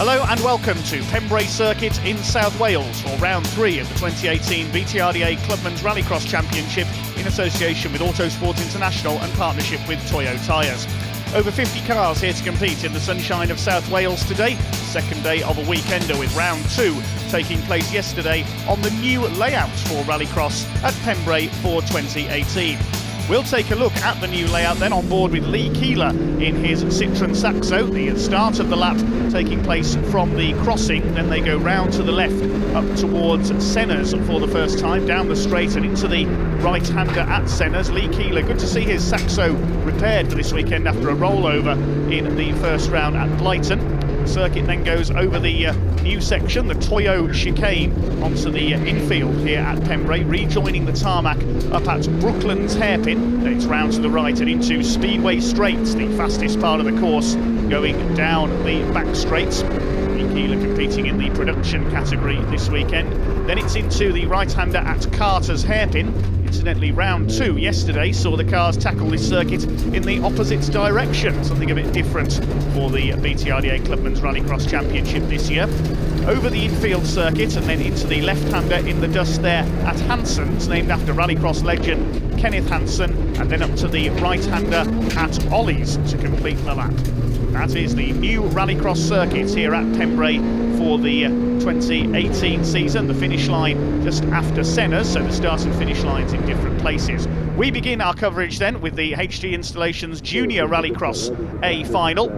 Hello and welcome to Pembrey Circuit in South Wales for round 3 of the 2018 BTRDA Clubmans Rallycross Championship in association with Autosport International and partnership with Toyo tyres. Over 50 cars here to compete in the sunshine of South Wales today, second day of a weekender with round 2 taking place yesterday on the new layout for Rallycross at Pembrey for 2018. We'll take a look at the new layout then on board with Lee Keeler in his Citroen Saxo. The start of the lap taking place from the crossing, then they go round to the left up towards Senna's for the first time, down the straight and into the right-hander at Senna's. Lee Keeler, good to see his Saxo repaired for this weekend after a rollover in the first round at Blighton. The circuit then goes over the new section, the Toyo chicane, onto the infield here at Pembrey, rejoining the tarmac up at Brooklands Hairpin. Then it's round to the right and into Speedway Straights, the fastest part of the course, going down the back straights. Keeler competing in the production category this weekend. Then it's into the right-hander at Carter's Hairpin. Incidentally, round 2 yesterday saw the cars tackle this circuit in the opposite direction, something a bit different for the BTRDA Clubmans Rallycross Championship this year. Over the infield circuit and then into the left-hander in the dust there at Hanson's, named after Rallycross legend Kenneth Hansen, and then up to the right-hander at Ollie's to complete the lap. That is the new Rallycross circuit here at Pembrey for the 2018 season. The finish line just after Senna's, so the start and finish lines in different places. We begin our coverage then with the HG Installations Junior Rallycross A final.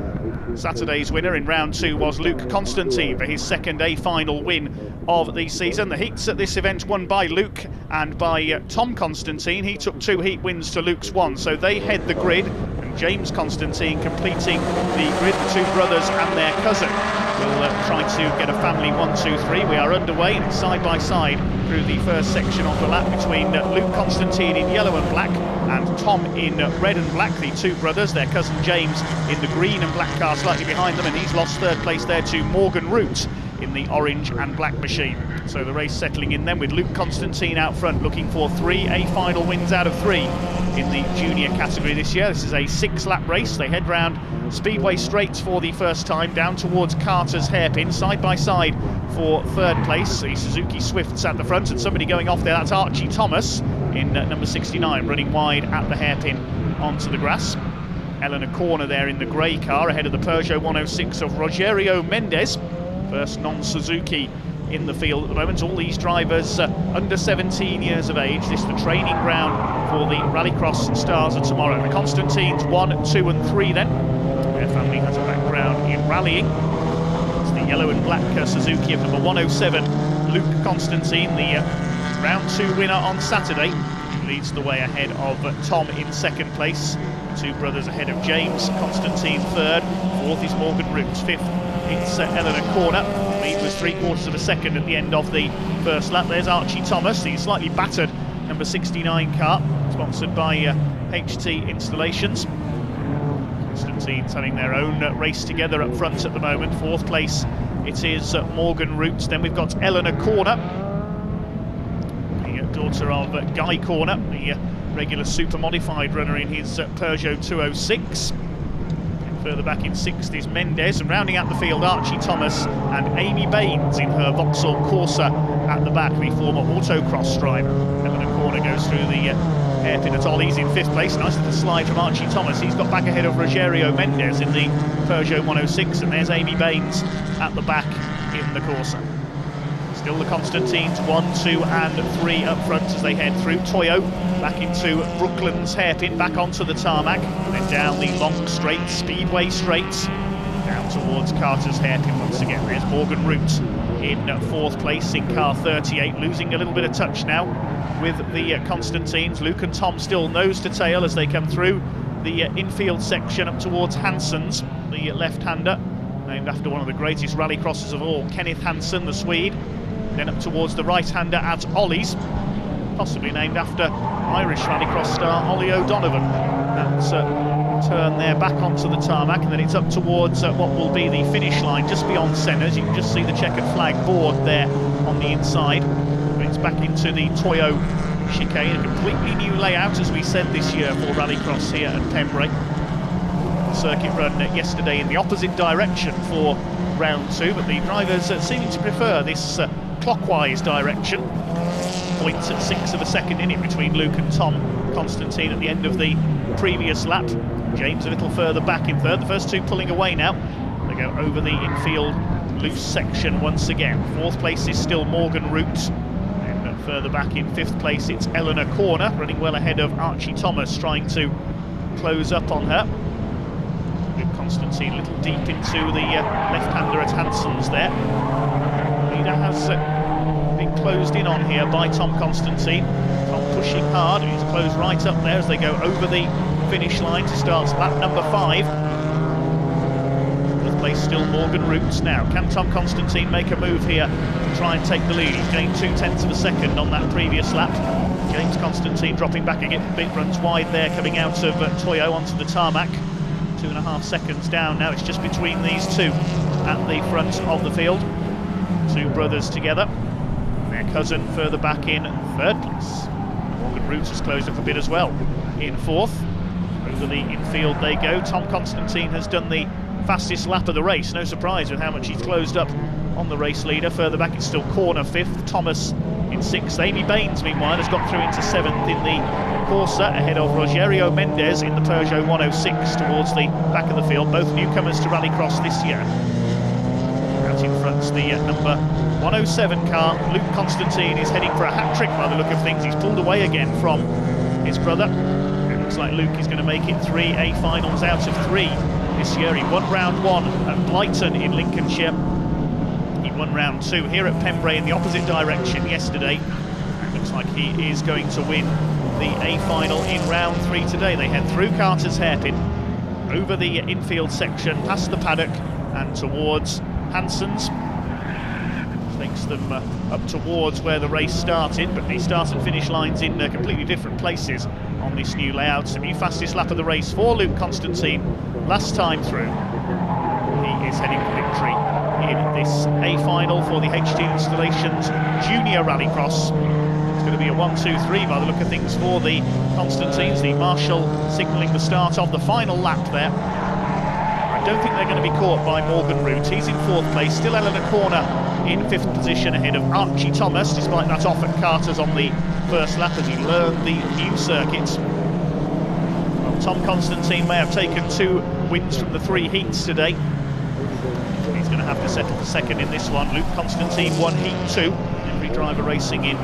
Saturday's winner in round 2 was Luke Constantine for his second A final win of the season. The heats at this event won by Luke and by Tom Constantine. He took 2 heat wins to Luke's 1, so they head the grid. James Constantine completing the grid, the 2 brothers and their cousin. We'll try to get a family 1, 2, 3. We are underway and it's side by side through the first section of the lap between Luke Constantine in yellow and black and Tom in red and black, the 2 brothers. Their cousin James in the green and black car slightly behind them, and he's lost third place there to Morgan Root in the orange and black machine. So the race settling in then with Luke Constantine out front, looking for 3 A final wins out of 3 in the junior category this year. This is a 6-lap race. They head round Speedway Straights for the first time, down towards Carter's Hairpin, side by side for third place. The Suzuki Swifts at the front, and somebody going off there, that's Archie Thomas in number 69, running wide at the hairpin onto the grass. Eleanor Corner there in the grey car, ahead of the Peugeot 106 of Rogerio Mendes, first non-Suzuki in the field at the moment. All these drivers under 17 years of age. This is the training ground for the Rallycross stars of tomorrow. The Constantines 1, 2 and 3 then. Their family has a background in rallying. It's the yellow and black Suzuki of number 107, Luke Constantine, the round 2 winner on Saturday. Leads the way ahead of Tom in second place. 2 brothers ahead of James Constantine third. Fourth is Morgan Roots. Fifth, it's Eleanor Corner. Lead was 3/4 of a second at the end of the first lap. There's Archie Thomas, the slightly battered number 69 car, sponsored by HT Installations. Constantine's having their own race together up front at the moment. Fourth place, it is Morgan Roots. Then we've got Eleanor Corner, the daughter of Guy Corner, the regular Supermodified runner in his Peugeot 206. Further back in 6th is Mendes, and rounding out the field Archie Thomas and Amy Baines in her Vauxhall Corsa at the back, the former autocross driver. Eleanor Corner goes through the hairpin at Ollie's in 5th place. Nice little slide from Archie Thomas. He's got back ahead of Rogerio Mendes in the Peugeot 106, and there's Amy Baines at the back in the Corsa. Still the Constantines 1, 2 and 3 up front as they head through Toyo, back into Brooklands Hairpin, back onto the tarmac, and then down the long straight, Speedway Straights, down towards Carter's Hairpin once again. There's Morgan Root in 4th place in car 38, losing a little bit of touch now with the Constantines. Luke and Tom still nose to tail as they come through the infield section up towards Hanson's, the left-hander, named after one of the greatest rallycrossers of all, Kenneth Hansen, the Swede. Then up towards the right-hander at Ollie's, possibly named after Irish rallycross star Ollie O'Donovan. That's turn there back onto the tarmac, and then it's up towards what will be the finish line just beyond Senna's. You can just see the checkered flag board there on the inside. But it's back into the Toyo chicane, a completely new layout, as we said, this year for rallycross here at Pembrey. The circuit run yesterday in the opposite direction for round 2, but the drivers seeming to prefer this clockwise direction. Points at 1/6 of a second in it between Luke and Tom Constantine at the end of the previous lap. James a little further back in third. The first two pulling away now. They go over the infield loose section once again. Fourth place is still Morgan Root. And further back in fifth place it's Eleanor Corner, running well ahead of Archie Thomas, trying to close up on her. Luke Constantine a little deep into the left-hander at Hanson's there. Leader has been closed in on here by Tom Constantine. Tom pushing hard, he's closed right up there as they go over the finish line to start lap number 5. Fourth place still Morgan Roots now. Can Tom Constantine make a move here to try and take the lead? He's gained 0.2 of a second on that previous lap. James Constantine dropping back a bit, runs wide there, coming out of Toyo onto the tarmac. 2.5 seconds down now. It's just between these two at the front of the field. Two brothers together. Their cousin further back in third place. Morgan Roots has closed up a bit as well in fourth. Over the infield they go. Tom Constantine has done the fastest lap of the race. No surprise with how much he's closed up on the race leader. Further back it's still Corner fifth. Thomas in sixth. Amy Baines meanwhile has got through into seventh in the Corsa ahead of Rogerio Mendez in the Peugeot 106 towards the back of the field. Both newcomers to Rallycross this year. Out in front's the number 107 car. Luke Constantine is heading for a hat-trick by the look of things. He's pulled away again from his brother. It looks like Luke is going to make it 3 A finals out of 3 this year. He won round 1 at Blyton in Lincolnshire. He won round 2 here at Pembrey in the opposite direction yesterday. It looks like he is going to win the A final in round 3 today. They head through Carter's Hairpin, over the infield section, past the paddock and towards Hanson's. Takes them up towards where the race started, but the start and finish lines in completely different places on this new layout. So new fastest lap of the race for Luke Constantine last time through. He is heading for victory in this A final for the HT Installations Junior Rallycross. It's going to be a 1-2-3 by the look of things for the Constantines. The marshal signalling the start of the final lap there. I don't think they're going to be caught by Morgan Root. He's in fourth place. Still Eleanor Corner in fifth position ahead of Archie Thomas, despite that off at Carter's on the first lap as he learned the new circuit. Well, Tom Constantine may have taken 2 wins from the 3 heats today. He's going to have to settle for second in this one. Luke Constantine won heat 2. Every driver racing in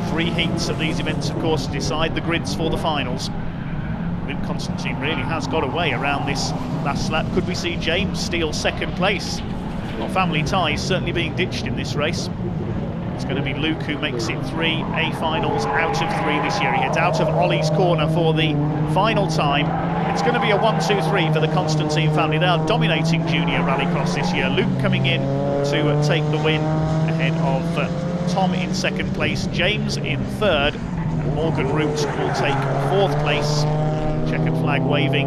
3 heats at these events, of course, decide the grids for the finals. Luke Constantine really has got away around this last lap. Could we see James steal second place? Well, family ties certainly being ditched in this race. It's going to be Luke who makes it 3 A finals out of 3 this year. He heads out of Ollie's corner for the final time. It's going to be a 1-2-3 for the Constantine family. They are dominating junior rallycross this year. Luke coming in to take the win ahead of Tom in second place, James in third, and Morgan Root will take fourth place. Checkered flag waving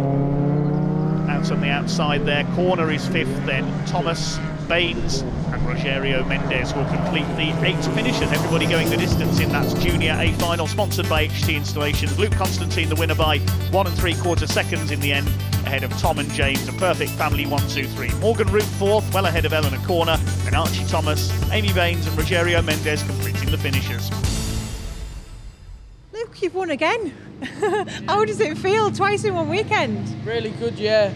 out on the outside there. Corner is fifth, then Thomas, Baines and Rogerio Mendez will complete the 8 finishers. Everybody going the distance in that junior A final, sponsored by HT Installations. Luke Constantine the winner by 1 3/4 seconds in the end, ahead of Tom and James. A perfect family 1-2-3. Morgan Root fourth, well ahead of Eleanor Corner, and Archie Thomas, Amy Baines and Rogerio Mendez completing the finishers. Luke, you've won again. How does it feel? Twice in one weekend? Really good, yeah.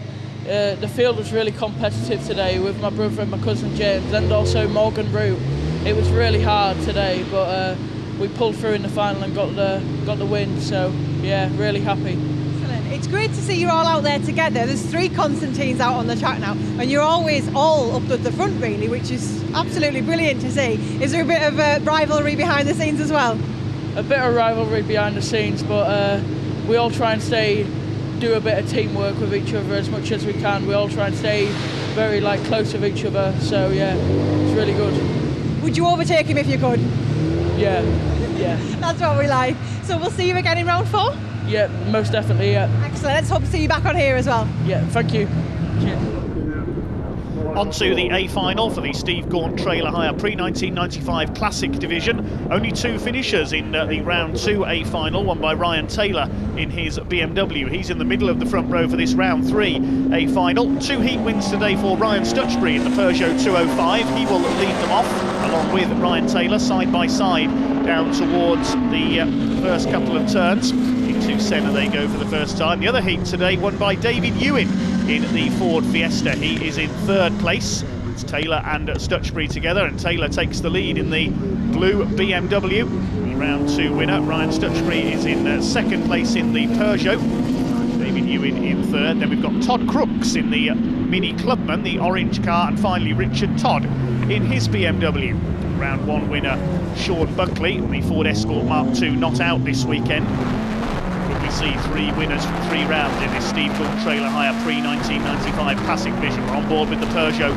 The field was really competitive today with my brother and my cousin James, and also Morgan Root. It was really hard today, but we pulled through in the final and got the win. So yeah, really happy. Excellent. It's great to see you all out there together. There's 3 Constantines out on the track now, and you're always all up at the front, really, which is absolutely brilliant to see. Is there a bit of a rivalry behind the scenes as well? A bit of rivalry behind the scenes, but we all try and do a bit of teamwork with each other as much as we can. We all try and stay very close with each other, so yeah, it's really good. Would you overtake him if you could? Yeah. That's what we like. So we'll see you again in round 4? Yeah, most definitely, yeah. Excellent, let's hope to see you back on here as well. Yeah, thank you. Cheers. On to the A final for the Steve Gaunn Trailer Hire pre-1995 Classic Division. Only two finishers in the round 2 A final, one by Ryan Taylor in his BMW. He's in the middle of the front row for this round 3 A final. 2 heat wins today for Ryan Stutchbury in the Peugeot 205. He will lead them off along with Ryan Taylor side by side down towards the first couple of turns. Into centre they go for the first time. The other heat today won by David Ewan in the Ford Fiesta. He is in 3rd place. It's Taylor and Stutchbury together, and Taylor takes the lead in the blue BMW. The round 2 winner, Ryan Stutchbury, is in 2nd place in the Peugeot. David Ewan in 3rd. Then we've got Todd Crooks in the Mini Clubman, the orange car, and finally Richard Todd in his BMW. Round 1 winner, Sean Buckley, the Ford Escort Mark II, not out this weekend. We see 3 winners from 3 rounds in this Steve Gaunn Trailer Hire pre-1995 Classic Division. We're on board with the Peugeot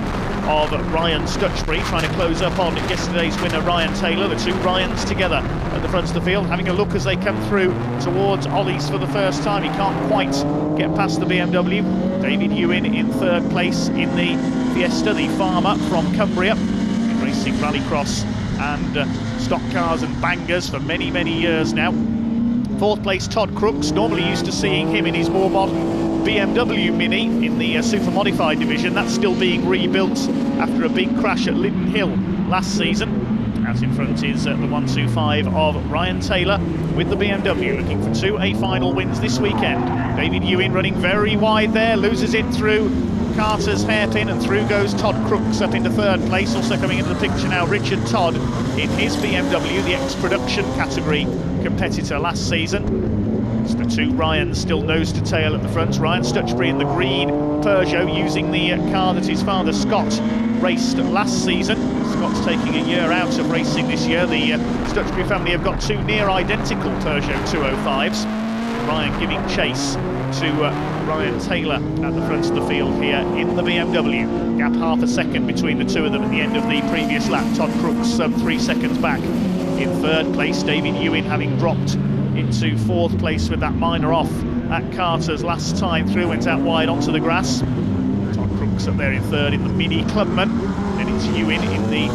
of Ryan Stutchbury, trying to close up on yesterday's winner Ryan Taylor. The 2 Ryans together at the front of the field, having a look as they come through towards Ollie's for the first time. He can't quite get past the BMW. David Ewan in 3rd place in the Fiesta, the farmer from Cumbria, racing rallycross and stock cars and bangers for many, many years now. 4th place Todd Crooks, normally used to seeing him in his more modern BMW Mini in the Supermodified division. That's still being rebuilt after a big crash at Linden Hill last season. Out in front is the 125 of Ryan Taylor with the BMW, looking for 2 A final wins this weekend. David Ewan running very wide there, loses it through Carter's hairpin, and through goes Todd Crooks up into 3rd place. Also coming into the picture now, Richard Todd in his BMW, the ex-production category competitor last season. It's the 2 Ryans still nose to tail at the front. Ryan Stutchbury in the green Peugeot, using the car that his father Scott raced last season. Scott's taking a year out of racing this year. The Stutchbury family have got 2 near identical Peugeot 205s. Ryan giving chase to Ryan Taylor at the front of the field here in the BMW. Gap half a second between the 2 of them at the end of the previous lap. Todd Crooks 3 seconds back in 3rd place. David Ewan having dropped into 4th place with that minor off at Carter's last time through, went out wide onto the grass. Todd Crooks up there in 3rd in the Mini Clubman. Then it's Ewan in the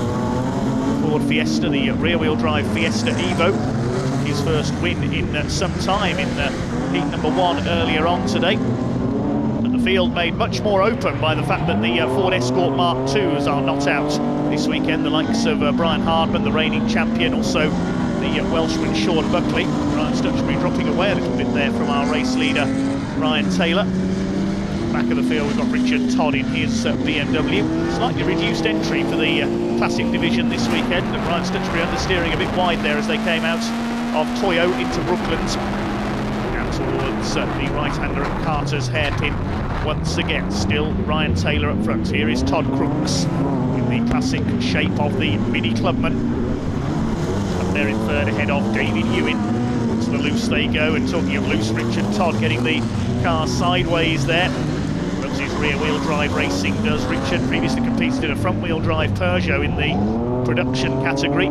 Ford Fiesta, the rear-wheel drive Fiesta Evo. His first win in some time in heat number 1 earlier on today. But the field made much more open by the fact that the Ford Escort Mark IIs are not out this weekend. The likes of Brian Hardman, the reigning champion, also the Welshman Sean Buckley. Ryan Stutchbury dropping away a little bit there from our race leader Ryan Taylor. Back of the field we've got Richard Todd in his BMW. Slightly reduced entry for the Classic Division this weekend, and Ryan Stutchbury understeering a bit wide there as they came out of Toyo into Brooklands. Down towards the right-hander at Carter's hairpin once again. Still Ryan Taylor up front. Here is Todd Crooks in the classic shape of the Mini Clubman. Up there in 3rd ahead of David Ewan. To the loose they go, and talking of loose, Richard Todd getting the car sideways there. Runs his rear-wheel drive racing, does Richard. Previously competed in a front-wheel drive Peugeot in the production category.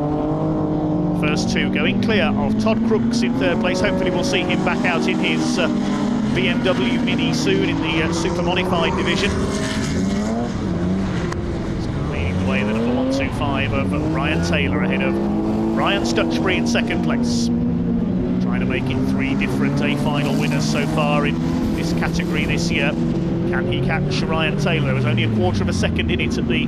First 2 going clear of Todd Crooks in 3rd place. Hopefully we'll see him back out in his BMW Mini soon in the Supermodified division. Leading the way, the number 125 of Ryan Taylor ahead of Ryan Stutchbury in 2nd place. Trying to make it 3 different A final winners so far in this category this year. Can he catch Ryan Taylor? There was only a 1/4 of a second in it at the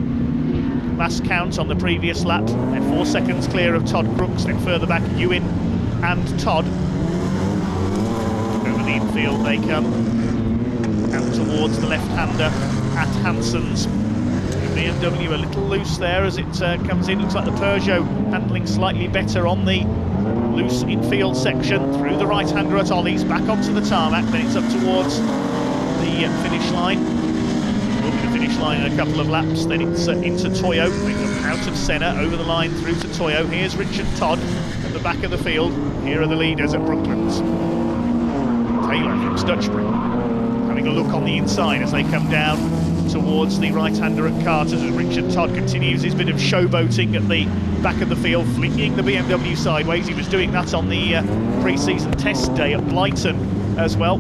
last count on the previous lap. Then 4 seconds clear of Todd Crooks, then further back Ewan and Todd. Over the infield they come, out towards the left-hander at Hanson's. The BMW a little loose there as it comes in. Looks like the Peugeot handling slightly better on the loose infield section. Through the right-hander at Ollie's, back onto the tarmac, then it's up towards the finish line. The finish line in a couple of laps, then it's into Toyo, out of Senna, over the line through to Toyo. Here's Richard Todd at the back of the field. Here are the leaders at Brooklands. Taylor from Stutchbury having a look on the inside as they come down towards the right-hander at Carter's, as Richard Todd continues his bit of showboating at the back of the field, flinging the BMW sideways. He was doing that on the pre-season test day at Blighton as well.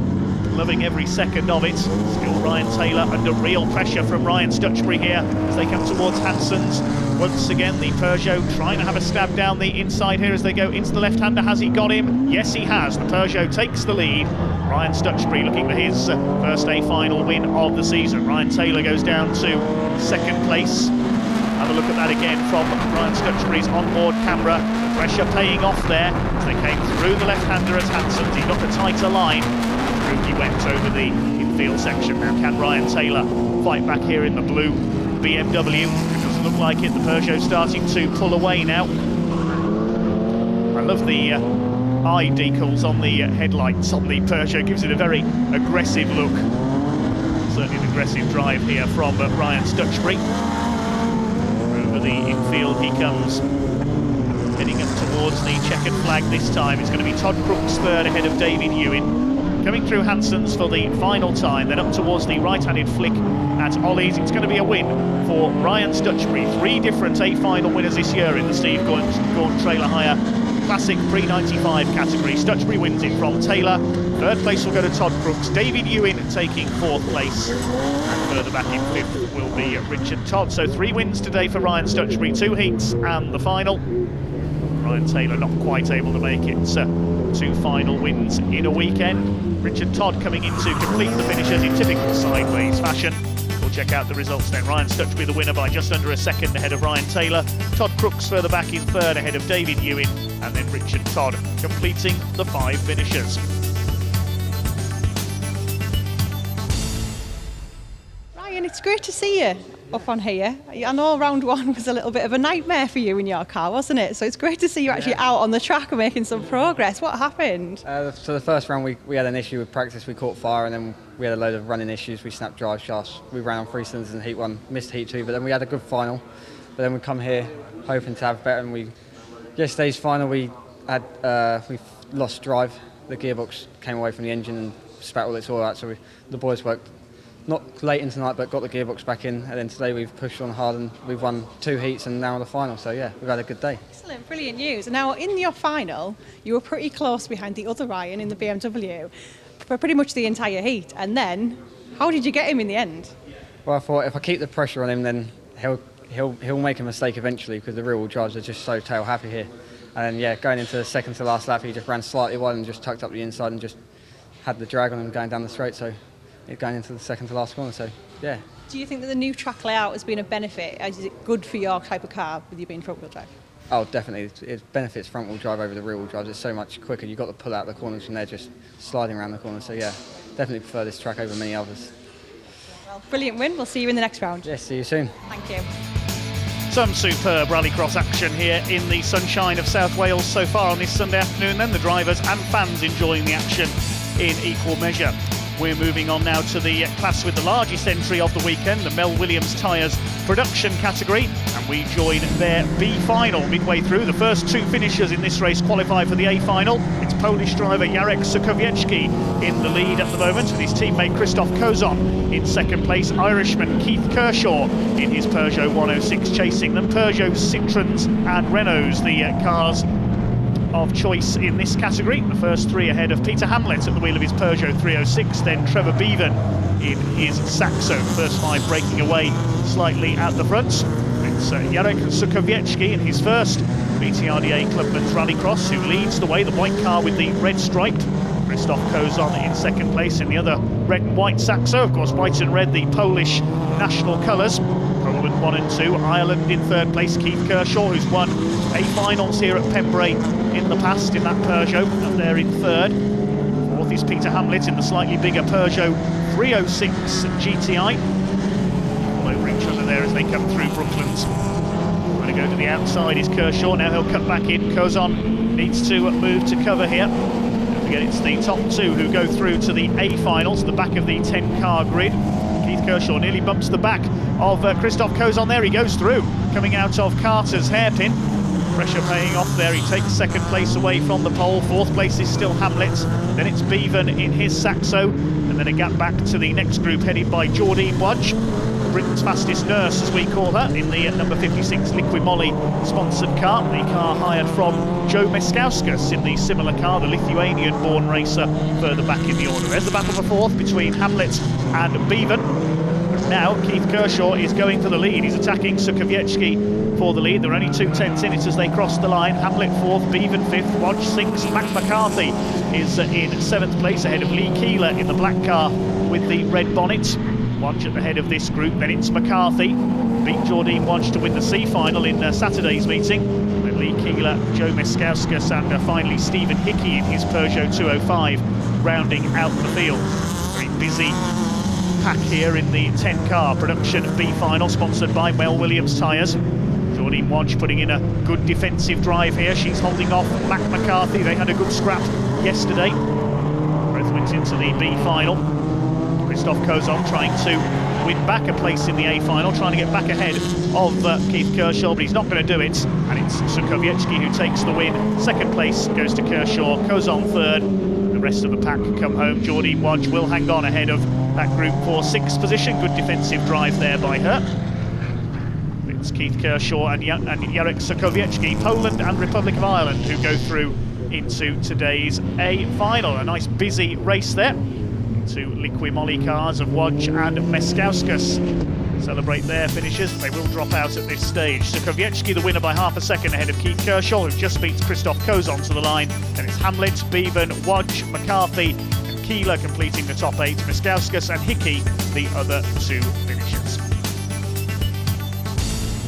loving every second of it. Still Ryan Taylor under real pressure from Ryan Stutchbury here as they come towards Hanson's. Once again, the Peugeot trying to have a stab down the inside here as they go into the left-hander. Has he got him? Yes, he has. The Peugeot takes the lead. Ryan Stutchbury looking for his first A-final win of the season. Ryan Taylor goes down to second place. Have a look at that again from Ryan Stutchbury's onboard camera. The pressure paying off there as they came through the left-hander at Hanson's. He got the tighter line. Through he went over the infield section. Now can Ryan Taylor fight back here in the blue BMW? It doesn't look like it. The Peugeot starting to pull away now. I love the eye decals on the headlights on the Peugeot. Gives it a very aggressive look. Certainly an aggressive drive here from Ryan Stutchbury. Over the infield he comes, heading up towards the checkered flag this time. It's going to be Todd Crooks third ahead of David Ewing. Coming through Hanson's for the final time, then up towards the right-handed flick at Ollie's. It's going to be a win for Ryan Stutchbury. 3 different A-final winners this year in the Steve Gaunt Trailer Hire Classic Pre-95 category. Stutchbury wins it from Taylor. Third place will go to Todd Crooks. David Ewing taking 4th place. And further back in 5th will be Richard Todd. So 3 wins today for Ryan Stutchbury, 2 heats and the final. Ryan Taylor not quite able to make it. 2 final wins in a weekend. Richard Todd coming in to complete the finishes in typical sideways fashion. We'll check out the results then. Ryan Stutchbury the winner by just under a second ahead of Ryan Taylor. Todd Crooks further back in 3rd ahead of David Ewing. And then Richard Todd completing the 5 finishes. Ryan, it's great to see you up on here. I know round 1 was a little bit of a nightmare for you in your car, wasn't it? So it's great to see you actually out on the track and making some progress. What happened? So the first round we had an issue with practice. We caught fire, and then we had a load of running issues. We snapped drive shafts. We ran on 3 cylinders in heat 1, missed heat 2, but then we had a good final. But then we come here hoping to have better, and yesterday's final we lost drive. The gearbox came away from the engine and spat all its oil out. So the boys worked not late in tonight, but got the gearbox back in, and then today we've pushed on hard and we've won 2 heats and now the final. So yeah, we've had a good day. Excellent, brilliant news. Now in your final, you were pretty close behind the other Ryan in the BMW for pretty much the entire heat. And then, how did you get him in the end? Well, I thought if I keep the pressure on him, then he'll make a mistake eventually, because the rear-wheel drives are just so tail happy here. And yeah, going into the second to last lap, he just ran slightly wide and just tucked up the inside and just had the drag on him going down the straight. So going into the second to last corner, so yeah. Do you think that the new track layout has been a benefit? Is it good for your type of car with you being front-wheel drive? Oh, definitely. It benefits front-wheel drive over the rear-wheel drive. It's so much quicker. You've got to pull out the corners from there, just sliding around the corner. So yeah, definitely prefer this track over many others. Well, brilliant win. We'll see you in the next round. Yes, see you soon. Thank you. Some superb rallycross action here in the sunshine of South Wales so far on this Sunday afternoon. Then the drivers and fans enjoying the action in equal measure. We're moving on now to the class with the largest entry of the weekend, the Mel Williams Tyres production category, and we join their B final midway through. The first 2 finishers in this race qualify for the A final. It's Polish driver Jarek Sukowiecki in the lead at the moment, with his teammate Krzysztof Kozon in second place. Irishman Keith Kershaw in his Peugeot 106 chasing them. Peugeots, Citroëns and Renaults, the cars of choice in this category. The first 3 ahead of Peter Hamlet at the wheel of his Peugeot 306, then Trevor Bevan in his Saxo. First 5 breaking away slightly at the front. It's Jarek Sukowiecki in his first BTRDA Clubmans Rallycross who leads the way, the white car with the red stripe. Krzysztof Kozon in second place in the other red and white Saxo. Of course, white and red, the Polish national colours. Poland 1 and 2, Ireland in third place. Keith Kershaw, who's won A-finals here at Pembrey in the past in that Peugeot, up there in third. Fourth is Peter Hamlet in the slightly bigger Peugeot 306 GTI. All over each other there as they come through Brooklands. Going to go to the outside is Kershaw, now he'll cut back in. Kozon needs to move to cover here. Don't forget it's the top 2 who go through to the A-finals, the back of the 10-car grid. Keith Kershaw nearly bumps the back of Krzysztof Kozon. There he goes through, coming out of Carter's hairpin. Pressure paying off there. He takes second place away from the pole. Fourth place is still Hamlet. Then it's Bevan in his Saxo. And then a gap back to the next group headed by Jordine Wadge. Britain's fastest nurse, as we call her, in the number 56 Liquid Moly sponsored car. The car hired from Joe Meskauskas in the similar car, the Lithuanian-born racer, further back in the order. There's the battle for fourth between Hamlet and Bevan. Now Keith Kershaw is going for the lead. He's attacking Sukowiecki for the lead. There are only 2 tenths in it as they cross the line. Hamlet fourth, Bevan fifth, Wodge sixth. Mac McCarthy is in seventh place ahead of Lee Keeler in the black car with the red bonnet. Wodge at the head of this group. Then it's McCarthy. Beat Jordine Wodge to win the C final in Saturday's meeting. Then Lee Keeler, Joe Meskauskas, and finally Stephen Hickey in his Peugeot 205 rounding out the field. Very busy pack here in the 10-car production B final, sponsored by Mel Williams tyres. Jordine Wodge putting in a good defensive drive here. She's holding off Mac McCarthy. They had a good scrap yesterday. Both went into the B final. Christoph Kozon trying to win back a place in the A final, trying to get back ahead of Keith Kershaw, but he's not going to do it. And it's Sukowiecki who takes the win. Second place goes to Kershaw, Kozon third. The rest of the pack come home. Jordine Wodge will hang on ahead of that group for sixth position. Good defensive drive there by her. It's Keith Kershaw and Jarek Sukowiecki, Poland and Republic of Ireland, who go through into today's A final. A nice busy race there. Two Liqui Moly cars of Wodge and Meskauskas celebrate their finishes. They will drop out at this stage. Sukowiecki the winner by half a second ahead of Keith Kershaw, who just beats Christoph Kozon to the line. Then it's Hamlet, Bevan, Wodge, McCarthy and Keeler completing the top 8. Meskauskas and Hickey the other 2 finishers.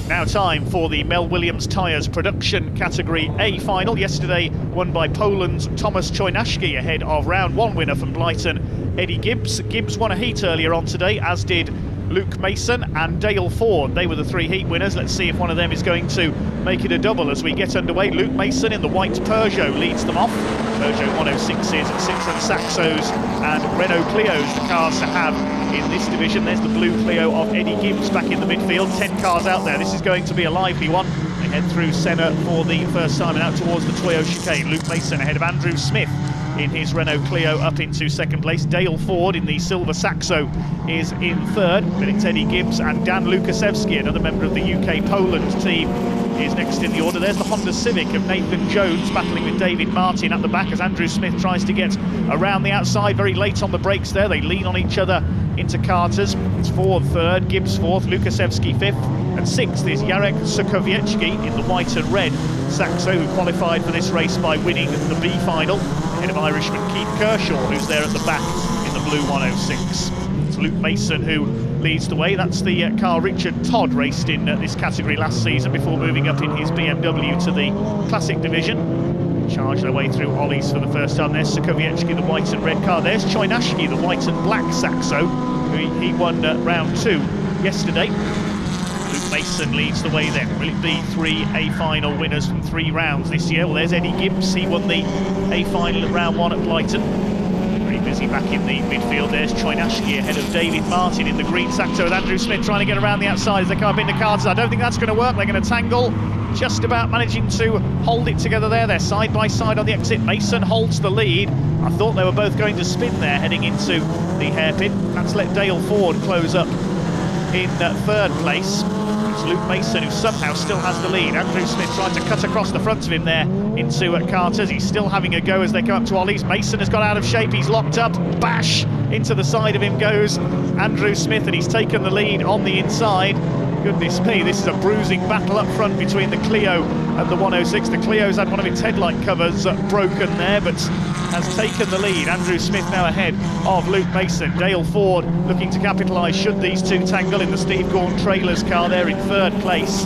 Now time for the Mel Williams Tyres production category A final. Yesterday won by Poland's Tomasz Chojnacki ahead of round 1 winner from Blyton, Eddie Gibbs. Gibbs won a heat earlier on today, as did Luke Mason and Dale Ford. They were the 3 heat winners. Let's see if one of them is going to make it a double as we get underway. Luke Mason in the white Peugeot leads them off. Peugeot 106s, Citroen Saxos and Renault Clios, the cars to have in this division. There's the blue Clio of Eddie Gibbs back in the midfield. 10 cars out there. This is going to be a lively one. They head through Senna for the first time and out towards the Toyo chicane. Luke Mason ahead of Andrew Smith in his Renault Clio up into second place. Dale Ford in the silver Saxo is in third. Then it's Eddie Gibbs and Dan Lukaszewski, another member of the UK-Poland team, is next in the order. There's the Honda Civic of Nathan Jones battling with David Martin at the back as Andrew Smith tries to get around the outside. Very late on the brakes there. They lean on each other into Carters. It's Ford third, Gibbs fourth, Lukaszewski fifth, and sixth is Jarek Sukowiecki in the white and red Saxo, who qualified for this race by winning the B final ahead of Irishman Keith Kershaw, who's there at the back in the blue 106. It's Luke Mason who leads the way. That's the car Richard Todd raced in this category last season before moving up in his BMW to the Classic division. Charge their way through Ollies for the first time. There's Sukowiecki, the white and red car. There's Chojnacki, the white and black Saxo, who he won round 2 yesterday. Luke Mason leads the way then. Will it be 3 A final winners from 3 rounds this year? Well, there's Eddie Gibbs. He won the A final at round 1 at Blyton. Very busy back in the midfield. There's Chojnacki ahead of David Martin in the green Saxo with Andrew Smith trying to get around the outside as they come up into Carters. I don't think that's going to work. They're going to tangle. Just about managing to hold it together there. They're side by side on the exit. Mason holds the lead. I thought they were both going to spin there heading into the hairpin. That's let Dale Ford close up in third place. It's Luke Mason who somehow still has the lead. Andrew Smith trying to cut across the front of him there into Carters. He's still having a go as they come up to Ollies. Mason has got out of shape. He's locked up. Bash! Into the side of him goes Andrew Smith, and he's taken the lead on the inside. Goodness me, this is a bruising battle up front between the Clio and the 106. The Clio's had one of its headlight covers broken there, but has taken the lead. Andrew Smith now ahead of Luke Mason. Dale Ford looking to capitalise should these two tangle in the Steve Gorn Trailers car there in third place.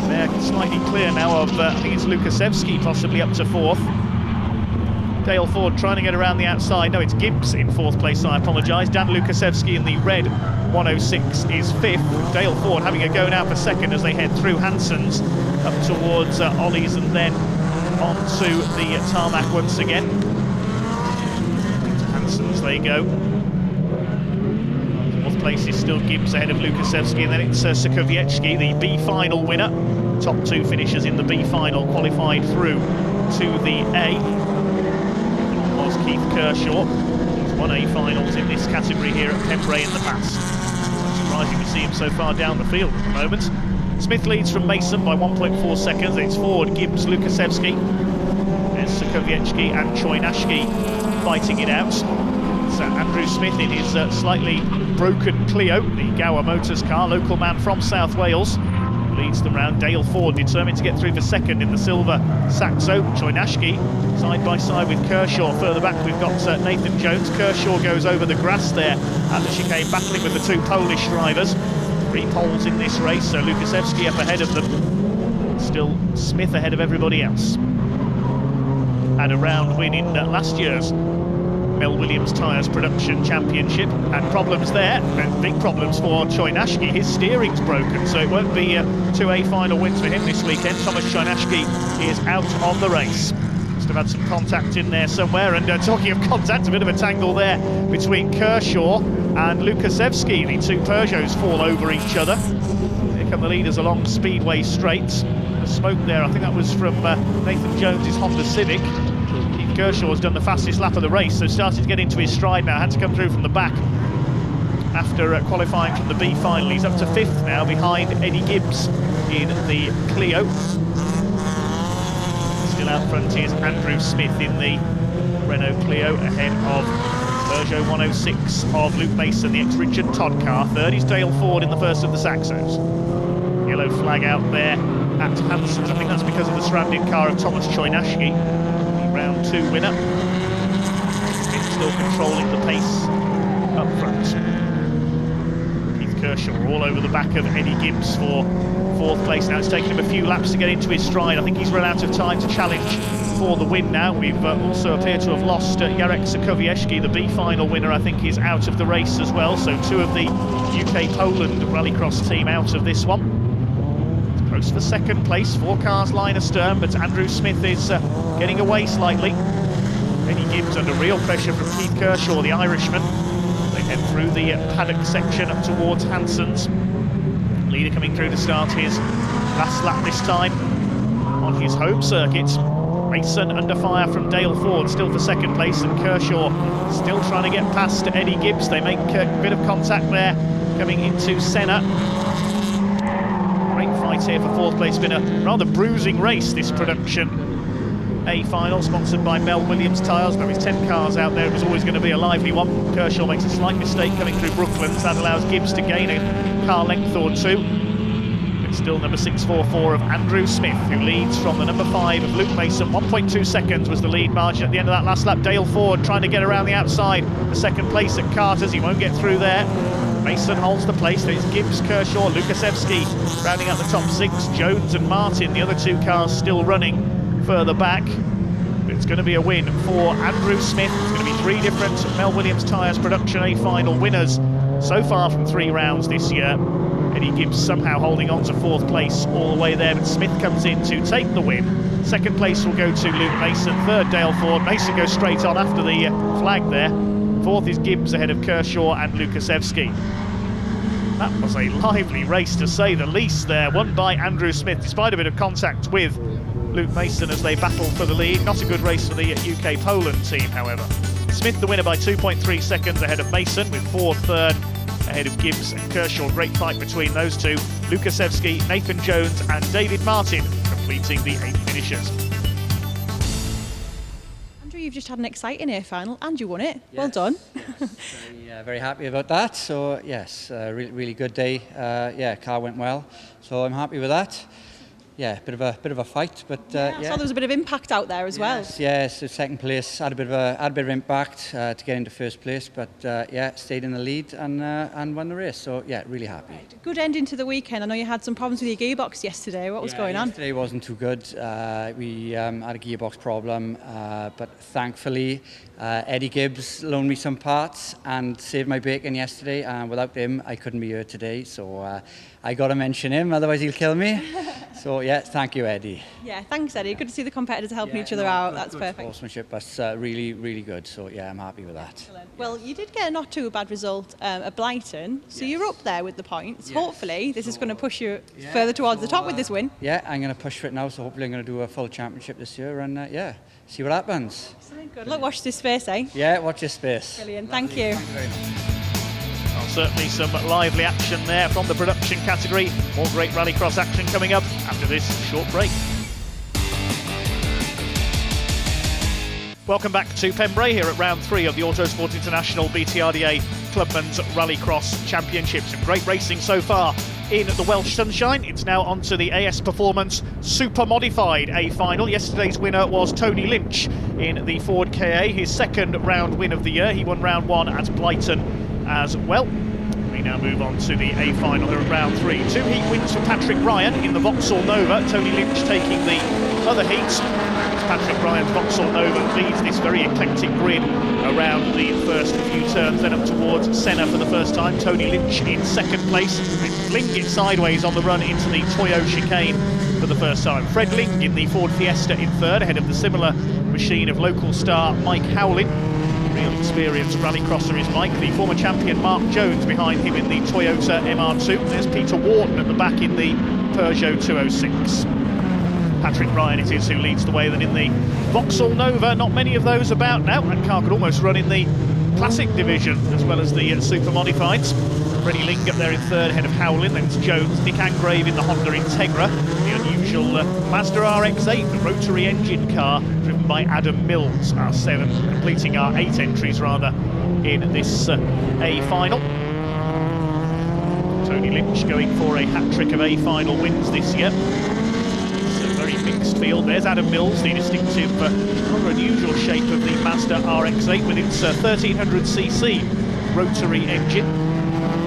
They're slightly clear now of, I think it's Lukaszewski possibly up to fourth. Dale Ford trying to get around the outside. No, it's Gibbs in fourth place, I apologise. Dan Lukaszewski in the red 106 is fifth. Dale Ford having a go now for second as they head through Hanson's up towards Ollies and then onto the tarmac once again. Into Hanson's they go. Fourth place is still Gibbs ahead of Lukaszewski, and then it's Sukowiecki, the B final winner. Top 2 finishers in the B final qualified through to the A. Keith Kershaw. He's won A finals in this category here at Pembrey in the past. surprising to see him so far down the field at the moment. Smith leads from Mason by 1.4 seconds. It's Ford, Gibbs, Lukaszewski. There's Sokowiecki and Chojnacki fighting it out. So Andrew Smith in his slightly broken Clio, the Gower Motors car, local man from South Wales, leads them round. Dale Ford determined to get through for second in the silver Saxo. Chojnacki side by side with Kershaw. Further back we've got Nathan Jones. Kershaw goes over the grass there at the chicane, battling with the two Polish drivers. 3 poles in this race, so Lukaszewski up ahead of them. Still Smith ahead of everybody else. Had a round win in last year's Mel Williams Tyres Production Championship. Had problems there, and big problems for Chojnacki. His steering's broken, so it won't be 2A final wins for him this weekend. Thomas Chojnacki is out of the race. Must have had some contact in there somewhere, and talking of contact, a bit of a tangle there between Kershaw and Lukaszewski. The two Peugeots fall over each other. Here come the leaders along Speedway Straight. The smoke there, I think that was from Nathan Jones's Honda Civic. Kershaw has done the fastest lap of the race, so started to get into his stride now. Had to come through from the back after qualifying from the B final. He's up to 5th now, behind Eddie Gibbs in the Clio. Still out front is Andrew Smith in the Renault Clio, ahead of Peugeot 106 of Luke Mason, the ex-Richard Todd car. 3rd is Dale Ford in the first of the Saxos. Yellow flag out there at Hanson's. I think that's because of the stranded car of Thomas Chojnacki. Round 2 winner. Smith still controlling the pace up front. Keith Kershaw all over the back of Eddie Gibbs for 4th place. Now it's taken him a few laps to get into his stride. I think he's run out of time to challenge for the win now. We've also appeared to have lost Jarek Sokowiecki, the B final winner. I think is out of the race as well. So 2 of the UK-Poland Rallycross team out of this one. Close for 2nd place, 4 cars line astern, but Andrew Smith is getting away slightly. Eddie Gibbs under real pressure from Keith Kershaw, the Irishman. They head through the paddock section up towards Hanson's. Leader coming through to start his last lap this time on his home circuit. Mason under fire from Dale Ford, still for 2nd place, and Kershaw still trying to get past Eddie Gibbs. They make a bit of contact there coming into Senna. Here for 4th place. Been a rather bruising race, this production A final, sponsored by Mel Williams Tyres. There is 10 cars out there. It was always going to be a lively one. Kershaw makes a slight mistake coming through Brooklands. That allows Gibbs to gain a car length or 2. It's still number 644 of Andrew Smith, who leads from the number 5 of Luke Mason. 1.2 seconds was the lead margin at the end of that last lap. Dale Ford trying to get around the outside. The 2nd place at Carter's. He won't get through there. Mason holds the place. There's Gibbs, Kershaw, Lukaszewski rounding out the top 6. Jones and Martin, the other 2 cars still running further back. It's going to be a win for Andrew Smith. It's going to be 3 different Mel Williams Tyres Production A final winners so far from 3 rounds this year. Eddie Gibbs somehow holding on to 4th place all the way there, but Smith comes in to take the win. 2nd place will go to Luke Mason. 3rd, Dale Ford. Mason goes straight on after the flag there. 4th is Gibbs ahead of Kershaw and Lukaszewski. That was a lively race to say the least there, won by Andrew Smith despite a bit of contact with Luke Mason as they battle for the lead. Not a good race for the UK-Poland team, however. Smith the winner by 2.3 seconds ahead of Mason, with Ford 3rd ahead of Gibbs and Kershaw. Great fight between those 2. Lukaszewski, Nathan Jones and David Martin completing the 8 finishers. You've just had an exciting A final and you won it. Yes, well done. Yes, very happy about that. So yes, really good day. Yeah, car went well, so I'm happy with that. Yeah, bit of a fight, but I saw there was a bit of impact out there as well. Yes, so 2nd place had a bit of impact to get into 1st place, but yeah, stayed in the lead and won the race. So yeah, really happy. Good ending to the weekend. I know you had some problems with your gearbox yesterday. What was going on? Yesterday wasn't too good. We had a gearbox problem, but thankfully Eddie Gibbs loaned me some parts and saved my bacon yesterday. And without him, I couldn't be here today. So I got to mention him, otherwise he'll kill me. So yeah, thank you, Eddie. Yeah, thanks, Eddie. Good to see the competitors helping each other out. That's perfect. Sportsmanship, that's really good. So yeah, I'm happy with that. Excellent. Well, you did get a not too bad result at Brighton, so you're up there with the points. Yes. Hopefully, this is going to push you further towards the top with this win. Yeah, I'm going to push for it now. So hopefully, I'm going to do a full championship this year, and yeah, see what happens. Excellent. Good luck. Watch this space, eh? Yeah, watch this space. Brilliant. Thank you. Thank you very much. Well, certainly some lively action there from the production category. More great rallycross action coming up after this short break. Welcome back to Pembrey here at round 3 of the Autosport International BTRDA Clubmans Rallycross Championship. Some great racing so far in the Welsh sunshine. It's now on to the AS Performance Supermodified A final. Yesterday's winner was Tony Lynch in the Ford KA, his second round win of the year. He won round 1 at Blyton as well. We now move on to the A final here at round 3. 2 heat wins for Patrick Ryan in the Vauxhall Nova. Tony Lynch taking the other heats. Patrick Ryan's Vauxhall Nova leads this very eclectic grid around the first few turns, then up towards Senna for the first time. Tony Lynch in second place, fling it sideways on the run into the Toyo chicane for the first time. Fred Ling in the Ford Fiesta in third, ahead of the similar machine of local star Mike Howlin. Real experienced rallycrosser is Mike. The former champion Mark Jones behind him in the Toyota MR2. There's Peter Wharton at the back in the Peugeot 206. Patrick Ryan it is who leads the way then in the Vauxhall Nova. Not many of those about now. That car could almost run in the Classic division as well as the Super Modifieds. Freddie Ling up there in third, ahead of Howlin. Then it's Jones, Nick Angrave in the Honda Integra. The unusual Mazda RX-8, the rotary engine car driven by Adam Mills. Our 7, completing our 8 entries rather in this A final. Tony Lynch going for a hat-trick of A final wins this year. Mixed field. There's Adam Mills, the distinctive, rather unusual shape of the Mazda RX-8 with its 1300cc rotary engine.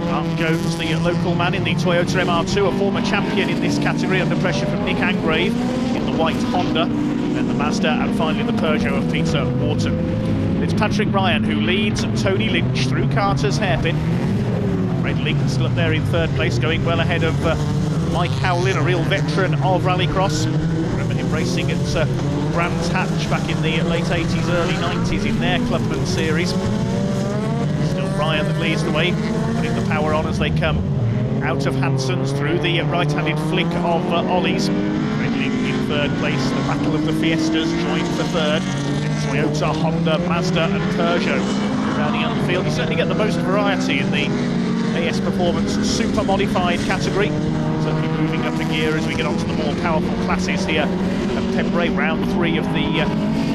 Mark Jones, the local man in the Toyota MR2, a former champion in this category, under pressure from Nick Angrave in the white Honda, then the Mazda, and finally the Peugeot of Peter Wharton. It's Patrick Ryan who leads Tony Lynch through Carter's hairpin. Fred Ling still up there in third place, going well ahead of Mike Howlin, a real veteran of rallycross. Remember him racing at Brands Hatch back in the late 80s, early 90s in their Clubman series. Still Ryan that leads the way, putting the power on as they come out of Hanson's through the right-handed flick of Ollie's. Redling in third place, the battle of the Fiestas joined for third. Toyota, Honda, Mazda and Peugeot rounding out the field. You certainly get the most variety in the AS Performance Super Modified category. Certainly moving up a gear as we get on to the more powerful classes here at Pembrey, round 3 of the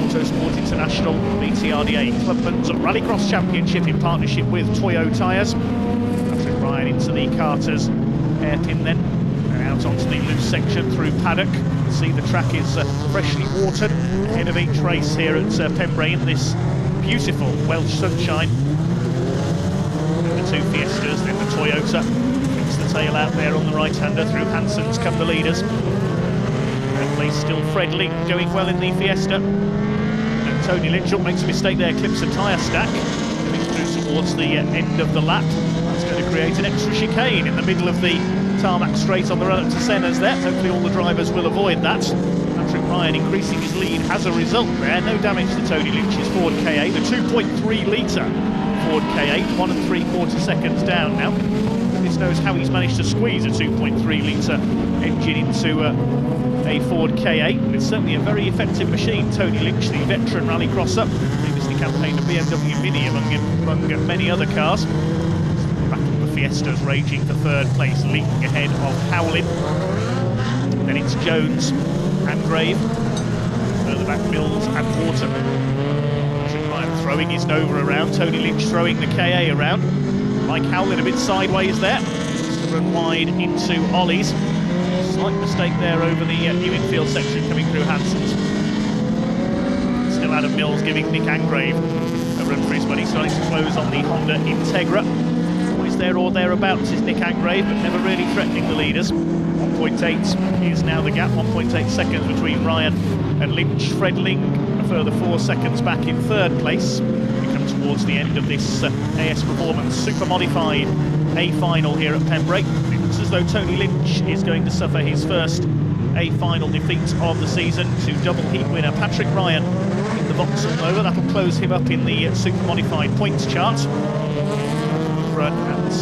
Autosport International BTRDA Clubmans Rallycross Championship in partnership with Toyo tyres. Patrick Ryan into the Carter's hairpin then, and out onto the loose section through paddock. You can see the track is freshly watered ahead of each race here at Pembrey in this beautiful Welsh sunshine. The 2 Fiestas, then the Toyota. The tail out there on the right-hander. Through Hanson's come the leaders. Third place still Fred Ling, going well in the Fiesta. And Tony Lynch makes a mistake there, clips a tyre stack. Coming through towards the end of the lap. That's going to create an extra chicane in the middle of the tarmac straight on the run up to Senna's there. Hopefully all the drivers will avoid that. Patrick Ryan increasing his lead as a result there. No damage to Tony Lynch's Ford KA. The 2.3 litre Ford KA, 1 3/4 seconds down now. Knows how he's managed to squeeze a 2.3 litre engine into a Ford KA, but it's certainly a very effective machine. Tony Lynch, the veteran rallycrosser, previously campaigned a BMW Mini among many other cars. The battle of the Fiestas raging for third place, Ling ahead of Howlin. Then it's Jones, Angrave, further back Mills and Wharton. Patrick Ryan throwing his Nova around, Tony Lynch throwing the KA around. Mike Howlin a bit sideways there, run wide into Ollie's. Slight mistake there over the new infield section coming through Hanson's. Still Adam Mills giving Nick Angrave a run for his money, starting to close on the Honda Integra. Always there or thereabouts is Nick Angrave, but never really threatening the leaders. 1.8 is now the gap, 1.8 seconds between Ryan and Lynch. Fred Ling a further 4 seconds back in third place. Towards the end of this AS Performance Super Modified A final here at Pembrey. It looks as though Tony Lynch is going to suffer his first A final defeat of the season to double heat winner Patrick Ryan in the Vauxhall Nova. That'll close him up in the Super Modified points chart. Run at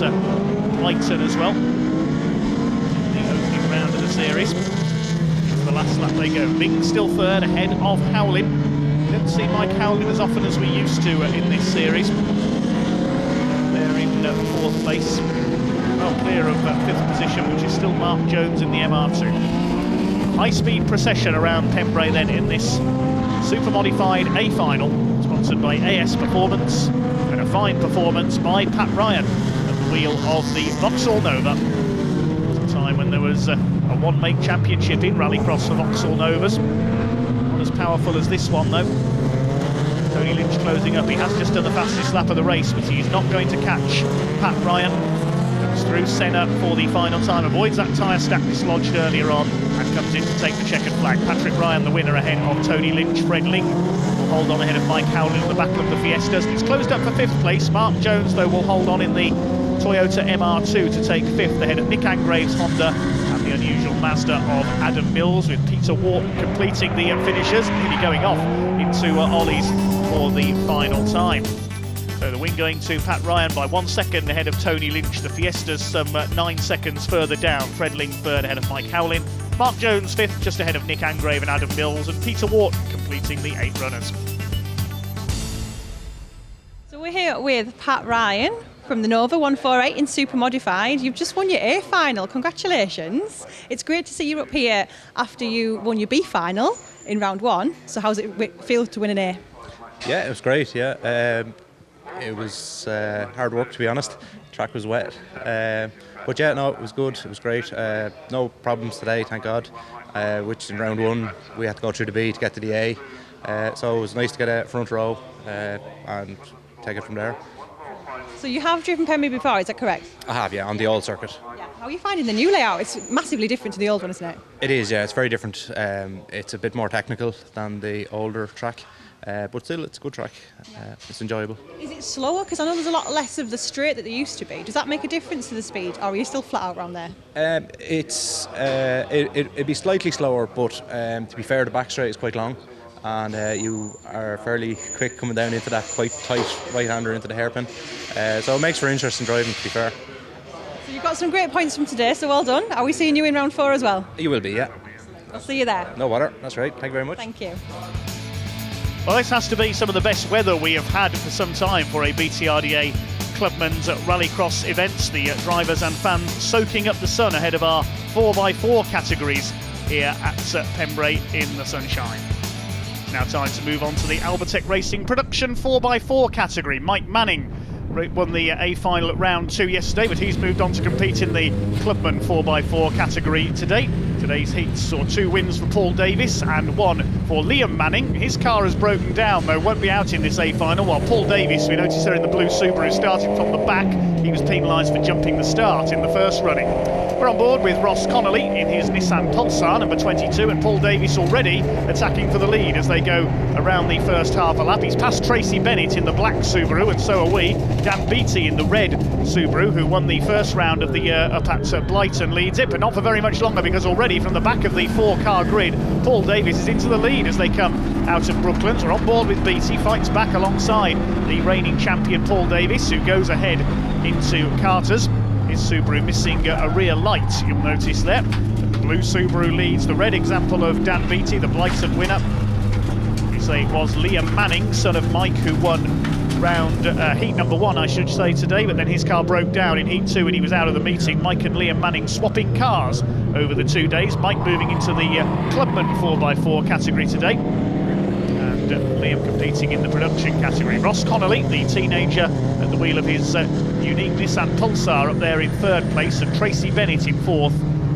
Blyton as well. The opening round of the series. Into the last lap they go. Ling still third, ahead of Howlin. Don't see Mike Howlin as often as we used to in this series. They're in fourth place, well clear of fifth position, which is still Mark Jones in the MR2. High-speed procession around Pembrey then in this Supermodified A final, sponsored by AS Performance, and a fine performance by Pat Ryan at the wheel of the Vauxhall Nova. At a time when there was a one-make championship in Rallycross for Vauxhall Novas. Not as powerful as this one though. Tony Lynch closing up. He has just done the fastest lap of the race, but he's not going to catch Pat Ryan. Comes through Senna for the final time, avoids that tyre stack dislodged earlier on, and comes in to take the checkered flag. Patrick Ryan, the winner, ahead of Tony Lynch. Fred Ling will hold on ahead of Mike Howlin at the back of the Fiestas. It's closed up for fifth place. Mark Jones, though, will hold on in the Toyota MR2 to take fifth ahead of Nick Angrave's Honda and the unusual Mazda of Adam Mills, with Peter Wharton completing the finishers, nearly going off into Ollie's for the final time. So the win going to Pat Ryan by 1 second ahead of Tony Lynch. The Fiestas some 9 seconds further down. Fred Ling third ahead of Mike Howlin. Mark Jones fifth, just ahead of Nick Angrave and Adam Mills, and Peter Wharton completing the 8 runners. So we're here with Pat Ryan from the Nova 148 in Supermodified. You've just won your A final. Congratulations. It's great to see you up here after you won your B final in round 1. So how's it feel to win an A? Yeah, it was great, yeah. It was hard work, to be honest. The track was wet. But yeah, no, it was good. It was great. No problems today, thank God. Which in round 1, we had to go through the B to get to the A. So it was nice to get a front row and take it from there. So you have driven Pembrey before, is that correct? I have, yeah, on the old circuit. Yeah. How are you finding the new layout? It's massively different to the old one, isn't it? It is, yeah, it's very different. It's a bit more technical than the older track. But still, it's a good track. It's enjoyable. Is it slower? Because I know there's a lot less of the straight that there used to be. Does that make a difference to the speed, or are you still flat out around there? It'd be slightly slower, but to be fair, the back straight is quite long, and you are fairly quick coming down into that quite tight right-hander into the hairpin. So it makes for interesting driving, to be fair. So you've got some great points from today, so well done. Are we seeing you in round 4 as well? You will be, yeah. I'll see you there. No bother. That's right. Thank you very much. Thank you. Well, this has to be some of the best weather we have had for some time for a BTRDA Clubman's Rallycross events. The drivers and fans soaking up the sun ahead of our 4x4 categories here at Pembrey in the sunshine. Now time to move on to the Albertech Racing Production 4x4 category. Mike Manning won the A final at round 2 yesterday, but he's moved on to compete in the Clubman 4x4 category today. Today's heats saw 2 wins for Paul Davis and 1 for Liam Manning. His car has broken down, though won't be out in this A final, while Paul Davis, we noticed there in the blue Subaru, starting from the back. He was penalised for jumping the start in the first running. We're on board with Ross Connolly in his Nissan Pulsar, number 22, and Paul Davis already attacking for the lead as they go around the first half a lap. He's passed Tracy Bennett in the black Subaru, and so are we. Dan Beattie in the red Subaru, who won the first round of the year up at Blyton, leads it, but not for very much longer, because already from the back of the 4-car grid, Paul Davis is into the lead as they come out of Brooklands. We're on board with Beattie, fights back alongside the reigning champion Paul Davis, who goes ahead into Carter's. His Subaru missing a rear light, you'll notice there. The blue Subaru leads, the red example of Dan Beattie, the Blyton winner. We say it was Liam Manning, son of Mike, who won round heat number 1, I should say, today, but then his car broke down in heat 2 and he was out of the meeting. Mike and Liam Manning swapping cars over the 2 days. Mike moving into the Clubman 4x4 category today, and Liam competing in the production category. Ross Connolly, the teenager, at the wheel of his unique Nissan Pulsar, up there in 3rd place, and Tracy Bennett in 4th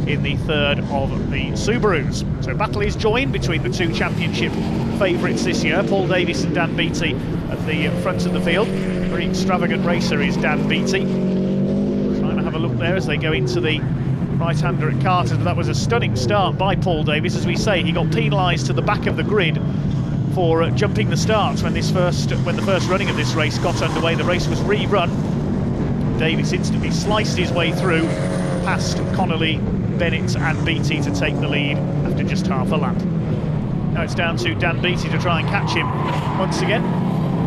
in the 3rd of the Subarus. So battle is joined between the 2 championship favourites this year, Paul Davis and Dan Beattie at the front of the field. Very extravagant racer is Dan Beattie. Trying to have a look there as they go into the right-hander at Carter's, but that was a stunning start by Paul Davis. As we say, he got penalised to the back of the grid for jumping the starts when the first running of this race got underway. The race was rerun. Davis instantly sliced his way through past Connolly, Bennett and Beattie to take the lead after just half a lap. Now it's down to Dan Beattie to try and catch him once again.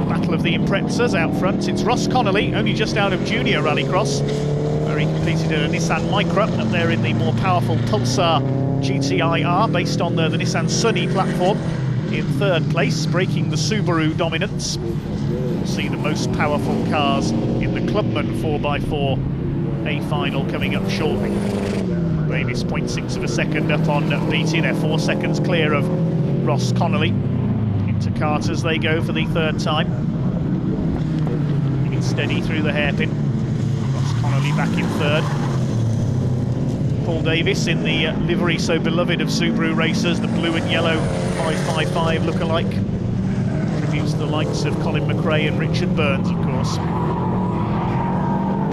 Battle of the Imprezas out front. It's Ross Connolly, only just out of junior rallycross, where he competed in a Nissan Micra up there in the more powerful Pulsar GTI-R based on the Nissan Sunny platform. in third place, breaking the Subaru dominance. We'll see the most powerful cars in the Clubman 4x4 A final coming up shortly. Davis 0.6 of a second up on BT. They're 4 seconds clear of Ross Connolly. Into Carter's they go for the third time. Keeping steady through the hairpin. Ross Connolly back in third. Paul Davis in the livery so beloved of Subaru racers, the blue and yellow 555 look-alike. Tributes to the likes of Colin McRae and Richard Burns, of course.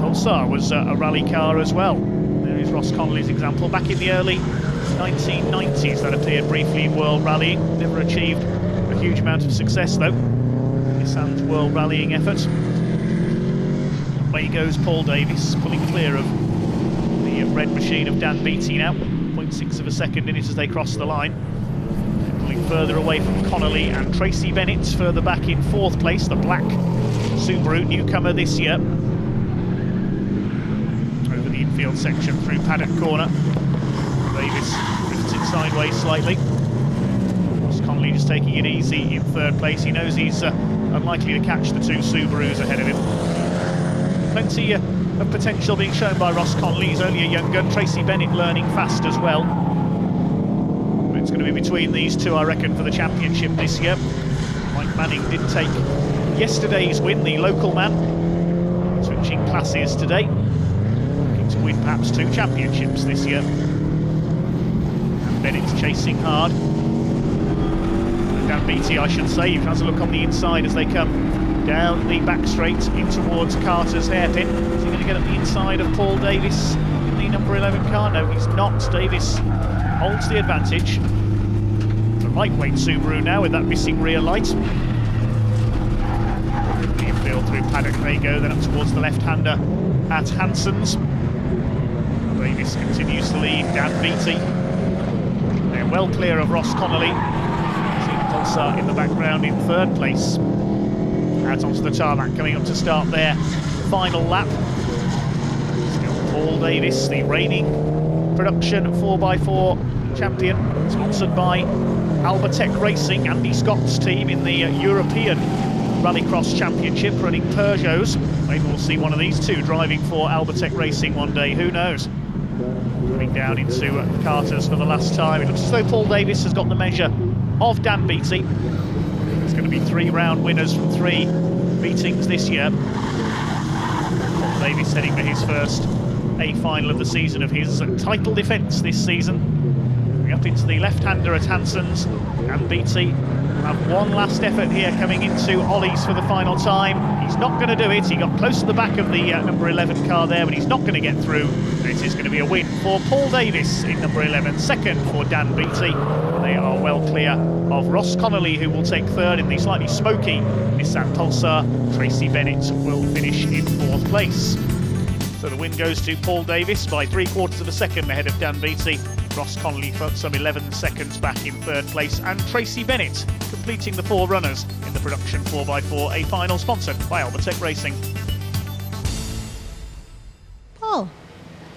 Pulsar was a rally car as well. There is Ross Connolly's example. Back in the early 1990s, that appeared briefly in World Rallying. Never achieved a huge amount of success, though. Nissan's World Rallying effort. Away goes Paul Davis, pulling clear of the red machine of Dan Beattie now. 0.6 of a second in it as they cross the line. Pulling further away from Connolly and Tracy Bennett further back in fourth place, the black Subaru newcomer this year. Over the infield section through paddock corner. Davis drifts it sideways slightly. Ross Connolly just taking it easy in third place. He knows he's unlikely to catch the two Subarus ahead of him. Plenty of potential being shown by Ross Connolly. He's only a young gun. Tracy Bennett learning fast as well. But it's going to be between these two, I reckon, for the championship this year. Mike Manning did take yesterday's win, the local man, switching classes today, looking to win perhaps 2 championships this year. And Bennett's chasing hard. Dan Beattie, I should say, has a look on the inside as they come down the back straight in towards Carter's hairpin. Is he going to get at the inside of Paul Davis in the number 11 car? No, he's not. Davis holds the advantage. The lightweight Subaru now with that missing rear light. The infield through paddock they go, then up towards the left-hander at Hanson's. Davis continues to lead Dan Beattie. They're well clear of Ross Connolly. See Pulsar in the background in third place. Out onto the tarmac, coming up to start their final lap. Still Paul Davis, the reigning production 4x4 champion, sponsored by Albatec Racing, Andy Scott's team in the European Rallycross Championship, running Peugeots. Maybe we'll see one of these two driving for Albatec Racing one day, who knows? Coming down into Carter's for the last time. It looks as though Paul Davis has got the measure of Dan Beattie. It's going to be 3 round winners from 3 meetings this year. Paul Davis heading for his first A final of the season, of his title defence this season. Coming up into the left-hander at Hanson's, and Beattie will have one last effort here coming into Ollie's for the final time. He's not going to do it. He got close to the back of the number 11 car there, but he's not going to get through. It is going to be a win for Paul Davis in number 11, second for Dan Beattie. They are well clear of Ross Connolly, who will take third in the slightly smoky Nissan Pulsar. Tracy Bennett will finish in fourth place. So the win goes to Paul Davis by 3/4 of a second ahead of Dan Beattie. Ross Connolly for some 11 seconds back in third place, and Tracy Bennett completing the 4 runners in the production 4x4 A final, sponsored by Albatec Racing. Paul,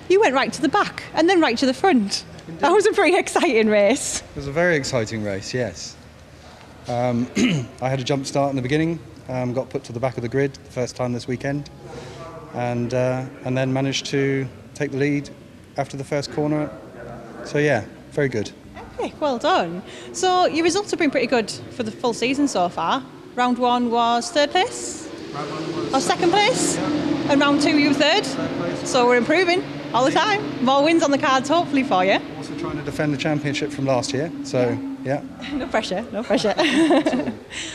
you went right to the back and then right to the front. That was a pretty exciting race. It was a very exciting race, yes. I had a jump start in the beginning, got put to the back of the grid the first time this weekend, and then managed to take the lead after the first corner. So yeah, very good. Epic, well done. So your results have been pretty good for the full season so far. Round 1 was third place? Or second place? Yeah. And round 2 you were third? So we're improving all the time. More wins on the cards hopefully for you. Also trying to defend the championship from last year, so yeah. No pressure, no pressure.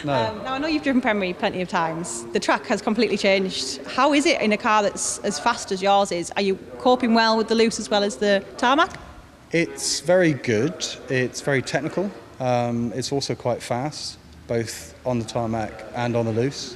No. Now I know you've driven Pembrey plenty of times. The track has completely changed. How is it in a car that's as fast as yours is? Are you coping well with the loose as well as the tarmac? It's very good. It's very technical. It's also quite fast, both on the tarmac and on the loose.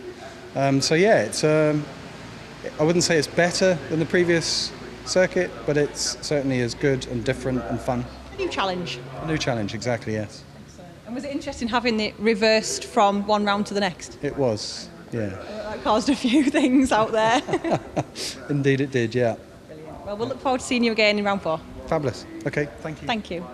So yeah, it's. I wouldn't say it's better than the previous circuit, but it's certainly as good and different and fun. A new challenge. A new challenge, exactly, yes. Excellent. And was it interesting having it reversed from one round to the next? It was, yeah. That caused a few things out there. Indeed it did, yeah. Brilliant. Well, we'll look forward to seeing you again in round 4. Fabulous. Okay, thank you. Thank you.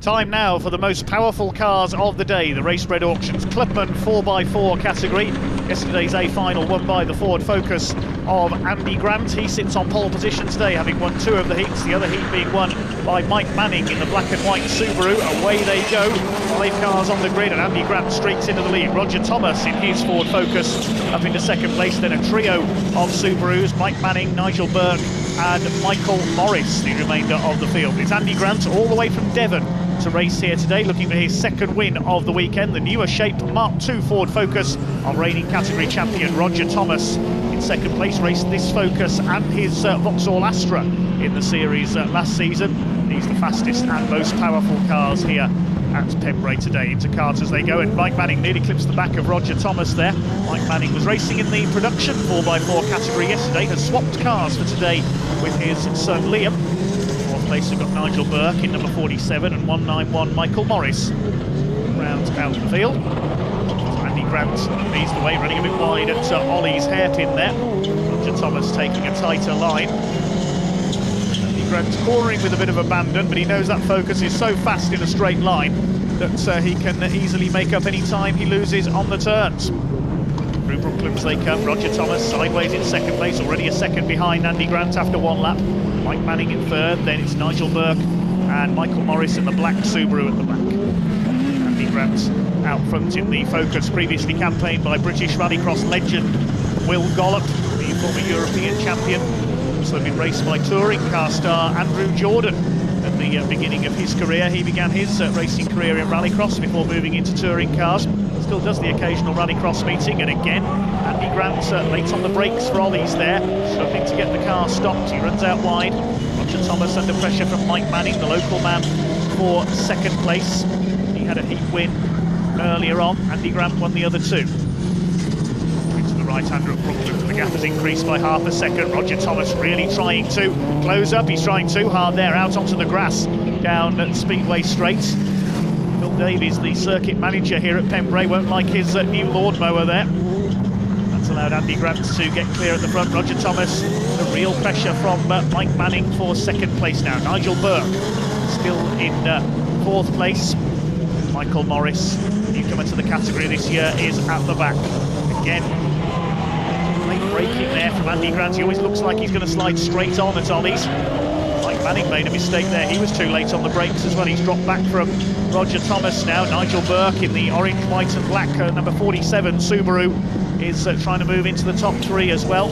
Time now for the most powerful cars of the day, the race bred auctions. Clubman 4x4 category. Yesterday's A final won by the Ford Focus of Andy Grant. He sits on pole position today, having won 2 of the heats, the other heat being won by Mike Manning in the black and white Subaru. Away they go, 5 cars on the grid, and Andy Grant streaks into the lead. Roger Thomas in his Ford Focus up into second place, then a trio of Subarus, Mike Manning, Nigel Burke and Michael Morris, the remainder of the field. It's Andy Grant all the way from Devon to race here today, looking for his second win of the weekend. The newer shaped Mark II Ford Focus of reigning category champion Roger Thomas in second place, raced this Focus and his Vauxhall Astra in the series last season. These are the fastest and most powerful cars here at Pembrey today. Into Carters they go, and Mike Manning nearly clips the back of Roger Thomas there. Mike Manning was racing in the production 4x4 category yesterday, has swapped cars for today with his son Liam. Place we've got Nigel Burke in number 47 and 191 Michael Morris rounds out the field. So Andy Grant leads the way, running a bit wide at Ollie's hairpin there. Roger Thomas taking a tighter line. Andy Grant's cornering with a bit of abandon, but he knows that Focus is so fast in a straight line that he can easily make up any time he loses on the turns. Through Brooklands they come. Roger Thomas sideways in second place, already a second behind Andy Grant after 1 lap. Mike Manning in third, then it's Nigel Burke and Michael Morris in the black Subaru at the back. Andy Grant out front in the Focus, previously campaigned by British Rallycross legend Will Gollop, the former European champion. Also been raced by touring car star Andrew Jordan at the beginning of his career. He began his racing career in Rallycross before moving into touring cars. Still does the occasional Rallycross meeting, and again Andy Grant late on the brakes for Ollie's there, struggling to get the car stopped. He runs out wide. Roger Thomas under pressure from Mike Manning, the local man, for second place. He had a heat win earlier on. Andy Grant won the other 2. Into the right-hander at Brooklands, the gap has increased by half a second. Roger Thomas really trying to close up. He's trying too hard there, out onto the grass down at Speedway Straight. Davies, the circuit manager here at Pembrey, won't like his new lawnmower there. That's allowed Andy Grant to get clear at the front. Roger Thomas, the real pressure from Mike Manning for second place now. Nigel Burke still in 4th place. Michael Morris, newcomer to the category this year, is at the back. Again, late braking there from Andy Grant. He always looks like he's going to slide straight on at Ollie's. Mike Manning made a mistake there. He was too late on the brakes as well. He's dropped back from Roger Thomas now. Nigel Burke in the orange, white and black number 47 Subaru is trying to move into the top 3 as well.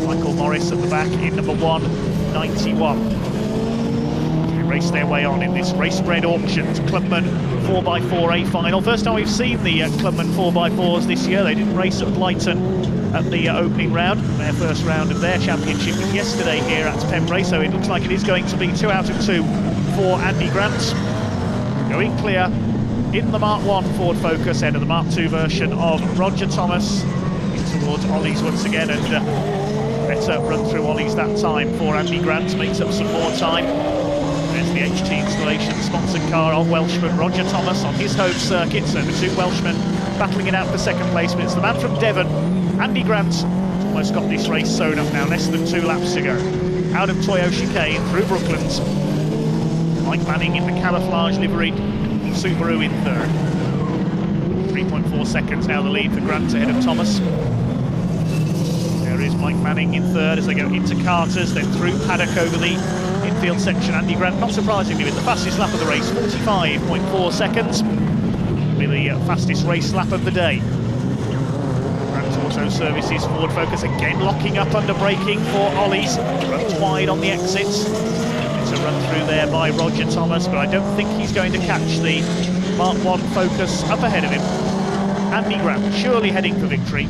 Michael Morris at the back in number 191. They race their way on in this race bred auctions. Clubman 4x4 A final. First time we've seen the Clubman 4x4s this year. They didn't race at Blyton at the opening round. Their first round of their championship was yesterday here at Pembrey, so it looks like it is going to be 2 out of 2 for Andy Grant. Going clear in the Mark I Ford Focus, ahead of the Mark II version of Roger Thomas. In towards Ollie's once again, and better run through Ollie's that time for Andy Grant, makes up some more time. There's the HT Installation sponsored car of Welshman Roger Thomas on his home circuit, so the 2 Welshmen battling it out for second place, but it's the man from Devon, Andy Grant, who's almost got this race sewn up now, less than 2 laps to go. Out of Toyo chicane through Brooklands. Mike Manning in the camouflage liveried Subaru in third. 3.4 seconds now the lead for Grant ahead of Thomas. There is Mike Manning in third as they go into Carters, then through paddock over the infield section. Andy Grant, not surprisingly, with the fastest lap of the race, 45.4 seconds. Will be the fastest race lap of the day. Grant Auto Services Ford Focus again locking up under braking for Ollie's. Runs wide on the exits. It's a run through there by Roger Thomas, but I don't think he's going to catch the Mark I Focus up ahead of him. Andy Grant surely heading for victory.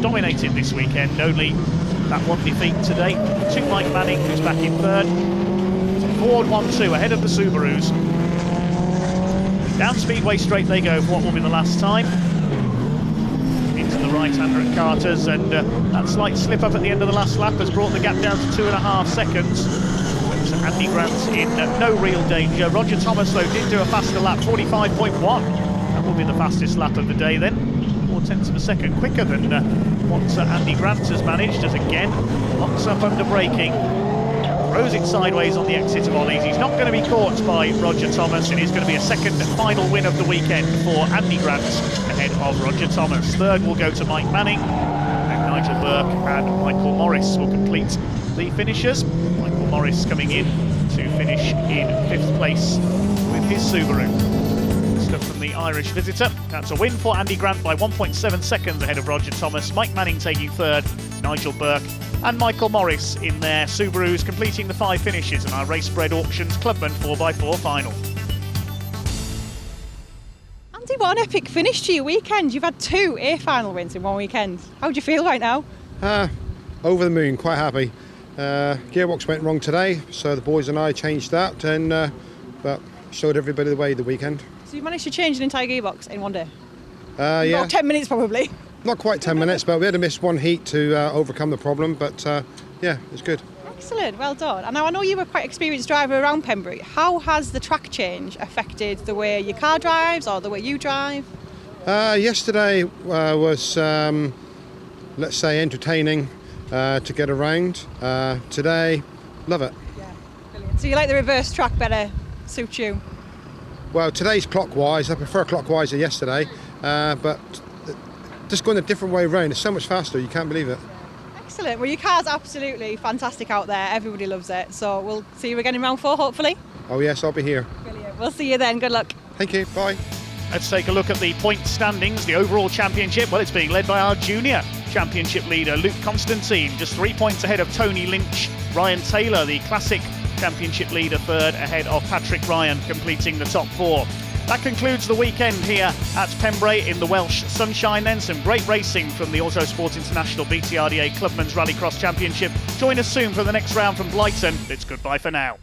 Dominated this weekend, only that 1 defeat today. To Mike Manning, who's back in third. Ford 1-2 ahead of the Subarus. Down Speedway Straight they go for what will be the last time. Into the right-hander at Carters, and that slight slip up at the end of the last lap has brought the gap down to 2.5 seconds. So Andy Grant in no real danger. Roger Thomas, though, did do a faster lap, 45.1. That will be the fastest lap of the day then. 0.4 of a second quicker than what Andy Grant has managed, as again locks up under braking. throws it sideways on the exit of Ollie's. He's not going to be caught by Roger Thomas. It is going to be a second and final win of the weekend for Andy Grant ahead of Roger Thomas. Third will go to Mike Manning, and Nigel Burke and Michael Morris will complete the finishers. Michael Morris coming in to finish in 5th place with his Subaru. Stuff from the Irish visitor. That's a win for Andy Grant by 1.7 seconds ahead of Roger Thomas. Mike Manning taking 3rd, Nigel Burke and Michael Morris in their Subarus completing the 5 finishes in our Racebred Auctions Clubman 4x4 final. Andy, what an epic finish to your weekend. You've had 2 A-final wins in one weekend. How do you feel right now? Over the moon, quite happy. Gearbox went wrong today, so the boys and I changed that, and but showed everybody the way the weekend. So you managed to change an entire gearbox in one day? Yeah. About 10 minutes probably. Not quite 10 minutes, but we had to miss one heat to overcome the problem, but yeah, it's good. Excellent, well done. And now I know you were quite an experienced driver around Pembrey. How has the track change affected the way your car drives or the way you drive? Yesterday was, let's say, entertaining to get around. Today, love it. Yeah, brilliant. So you like the reverse track better, suits you? Well, today's clockwise. I prefer clockwise to yesterday, but just going a different way around. It's so much faster, you can't believe it. Excellent. Well, your car's absolutely fantastic out there. Everybody loves it. So we'll see you again in round 4, hopefully. Oh yes, I'll be here. Brilliant. We'll see you then. Good luck. Thank you. Bye. Let's take a look at the point standings, the overall championship. Well, it's being led by our junior championship leader, Luke Constantine, just 3 points ahead of Tony Lynch. Ryan Taylor, the classic championship leader, 3rd ahead of Patrick Ryan, completing the top 4. That concludes the weekend here at Pembrey in the Welsh sunshine. Then some great racing from the Autosport International BTRDA Clubmans Rallycross Championship. Join us soon for the next round from Blyton. It's goodbye for now.